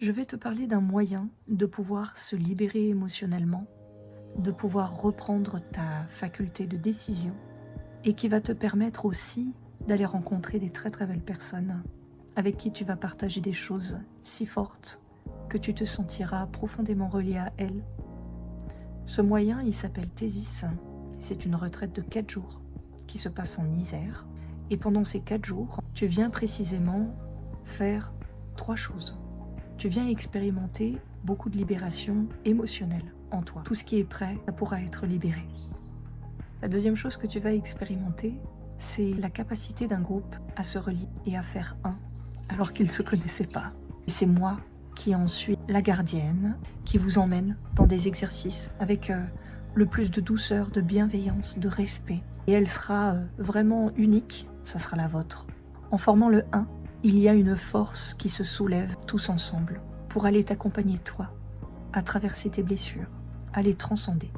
Je vais te parler d'un moyen de pouvoir se libérer émotionnellement, de pouvoir reprendre ta faculté de décision et qui va te permettre aussi d'aller rencontrer des très très belles personnes avec qui tu vas partager des choses si fortes que tu te sentiras profondément relié à elles. Ce moyen, il s'appelle Thésis. C'est une retraite de 4 jours qui se passe en Isère. Et pendant ces 4 jours, tu viens précisément faire 3 choses. Tu viens expérimenter beaucoup de libération émotionnelle en toi. Tout ce qui est prêt, ça pourra être libéré. La deuxième chose que tu vas expérimenter, c'est la capacité d'un groupe à se relier et à faire un, alors qu'ils ne se connaissaient pas. C'est moi qui en suis la gardienne, qui vous emmène dans des exercices avec le plus de douceur, de bienveillance, de respect. Et elle sera vraiment unique, ça sera la vôtre. En formant le 1, il y a une force qui se soulève tous ensemble pour aller t'accompagner toi, à traverser tes blessures, à les transcender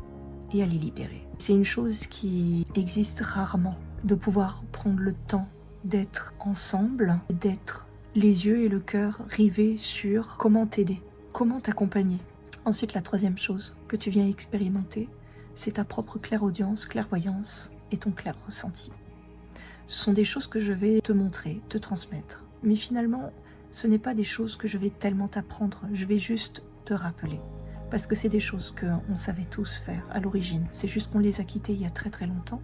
et à les libérer. C'est une chose qui existe rarement, de pouvoir prendre le temps d'être ensemble, d'être les yeux et le cœur rivés sur comment t'aider, comment t'accompagner. Ensuite, la troisième chose que tu viens expérimenter, c'est ta propre clairaudience, clairvoyance et ton clair ressenti. Ce sont des choses que je vais te montrer, te transmettre. Mais finalement, ce n'est pas des choses que je vais tellement t'apprendre, je vais juste te rappeler. Parce que c'est des choses qu'on savait tous faire à l'origine. C'est juste qu'on les a quittées il y a très très longtemps.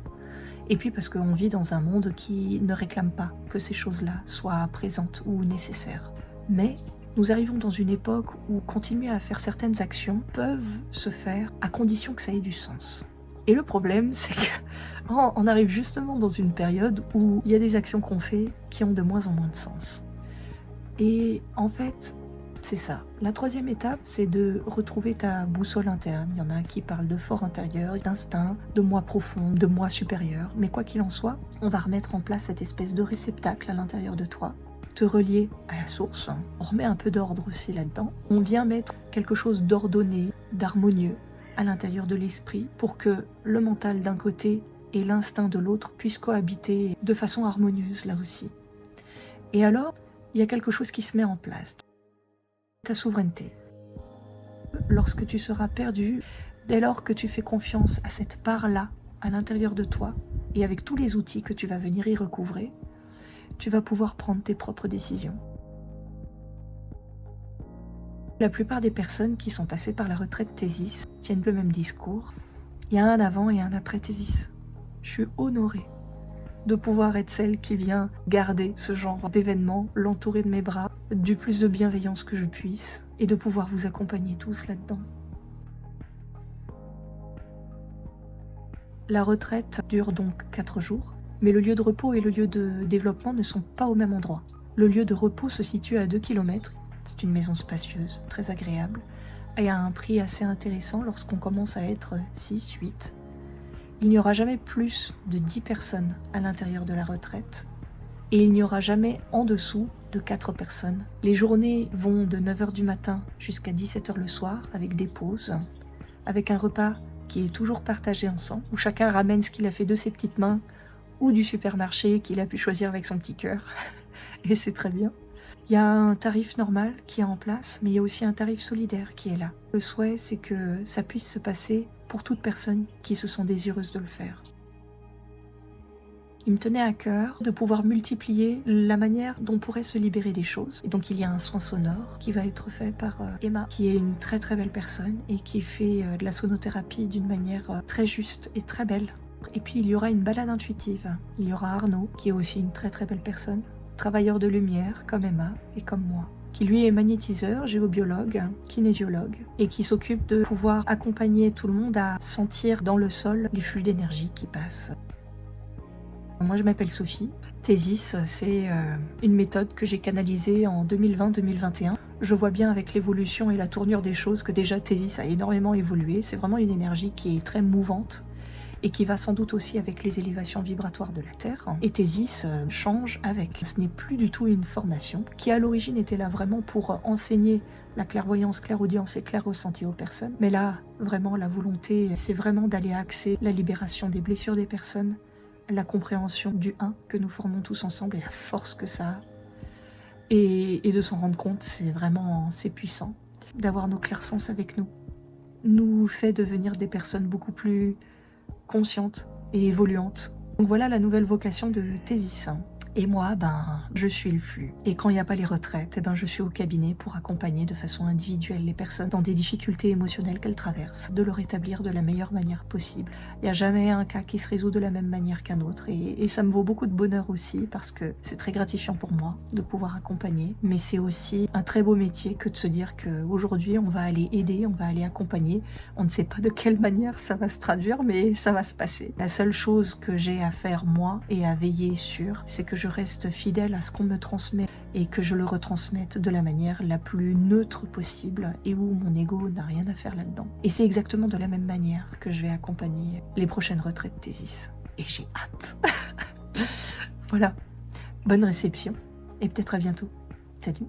Et puis parce qu'on vit dans un monde qui ne réclame pas que ces choses-là soient présentes ou nécessaires. Mais nous arrivons dans une époque où continuer à faire certaines actions peuvent se faire à condition que ça ait du sens. Et le problème, c'est qu'on arrive justement dans une période où il y a des actions qu'on fait qui ont de moins en moins de sens. Et en fait, c'est ça. La troisième étape, c'est de retrouver ta boussole interne. Il y en a qui parlent de fort intérieur, d'instinct, de moi profond, de moi supérieur. Mais quoi qu'il en soit, on va remettre en place cette espèce de réceptacle à l'intérieur de toi, te relier à la source. On remet un peu d'ordre aussi là-dedans. On vient mettre quelque chose d'ordonné, d'harmonieux à l'intérieur de l'esprit pour que le mental d'un côté et l'instinct de l'autre puissent cohabiter de façon harmonieuse là aussi. Et alors, il y a quelque chose qui se met en place. Ta souveraineté. Lorsque tu seras perdu, dès lors que tu fais confiance à cette part-là, à l'intérieur de toi, et avec tous les outils que tu vas venir y recouvrer, tu vas pouvoir prendre tes propres décisions. La plupart des personnes qui sont passées par la retraite Thésis tiennent le même discours. Il y a un avant et un après Thésis. Je suis honorée de pouvoir être celle qui vient garder ce genre d'événement, l'entourer de mes bras, du plus de bienveillance que je puisse, et de pouvoir vous accompagner tous là-dedans. La retraite dure donc 4 jours, mais le lieu de repos et le lieu de développement ne sont pas au même endroit. Le lieu de repos se situe à 2 km, c'est une maison spacieuse, très agréable, et à un prix assez intéressant lorsqu'on commence à être 6, 8. Il n'y aura jamais plus de 10 personnes à l'intérieur de la retraite et il n'y aura jamais en dessous de 4 personnes. Les journées vont de 9h du matin jusqu'à 17h le soir avec des pauses, avec un repas qui est toujours partagé ensemble, où chacun ramène ce qu'il a fait de ses petites mains ou du supermarché qu'il a pu choisir avec son petit cœur. Et c'est très bien. Il y a un tarif normal qui est en place, mais il y a aussi un tarif solidaire qui est là. Le souhait, c'est que ça puisse se passer pour toute personne qui se sent désireuse de le faire. Il me tenait à cœur de pouvoir multiplier la manière dont on pourrait se libérer des choses. Et donc il y a un soin sonore qui va être fait par Emma, qui est une très très belle personne et qui fait de la sonothérapie d'une manière très juste et très belle. Et puis il y aura une balade intuitive. Il y aura Arnaud, qui est aussi une très très belle personne, travailleur de lumière comme Emma et comme moi, qui lui est magnétiseur, géobiologue, kinésiologue, et qui s'occupe de pouvoir accompagner tout le monde à sentir dans le sol les flux d'énergie qui passent. Moi je m'appelle Sophie. Thésis, c'est une méthode que j'ai canalisée en 2020-2021. Je vois bien avec l'évolution et la tournure des choses que déjà Thésis a énormément évolué. C'est vraiment une énergie qui est très mouvante et qui va sans doute aussi avec les élévations vibratoires de la Terre. Et Thésis change avec. Ce n'est plus du tout une formation qui à l'origine était là vraiment pour enseigner la clairvoyance, clairaudience et clair-ressenti aux personnes. Mais là, vraiment, la volonté, c'est vraiment d'aller axer la libération des blessures des personnes, la compréhension du 1 que nous formons tous ensemble et la force que ça a. Et de s'en rendre compte, c'est puissant. D'avoir nos clairsens avec nous fait devenir des personnes beaucoup plus conscientes et évoluantes. Donc voilà la nouvelle vocation de Thésis. Et moi, je suis le flux. Et quand il n'y a pas les retraites, je suis au cabinet pour accompagner de façon individuelle les personnes dans des difficultés émotionnelles qu'elles traversent, de le rétablir de la meilleure manière possible. Il n'y a jamais un cas qui se résout de la même manière qu'un autre. Et ça me vaut beaucoup de bonheur aussi, parce que c'est très gratifiant pour moi de pouvoir accompagner. Mais c'est aussi un très beau métier que de se dire qu'aujourd'hui, on va aller aider, on va aller accompagner. On ne sait pas de quelle manière ça va se traduire, mais ça va se passer. La seule chose que j'ai à faire, moi, et à veiller sur, c'est que je reste fidèle à ce qu'on me transmet et que je le retransmette de la manière la plus neutre possible et où mon ego n'a rien à faire là-dedans. Et c'est exactement de la même manière que je vais accompagner les prochaines retraites Thésis. Et j'ai hâte. Voilà, bonne réception et peut-être à bientôt. Salut.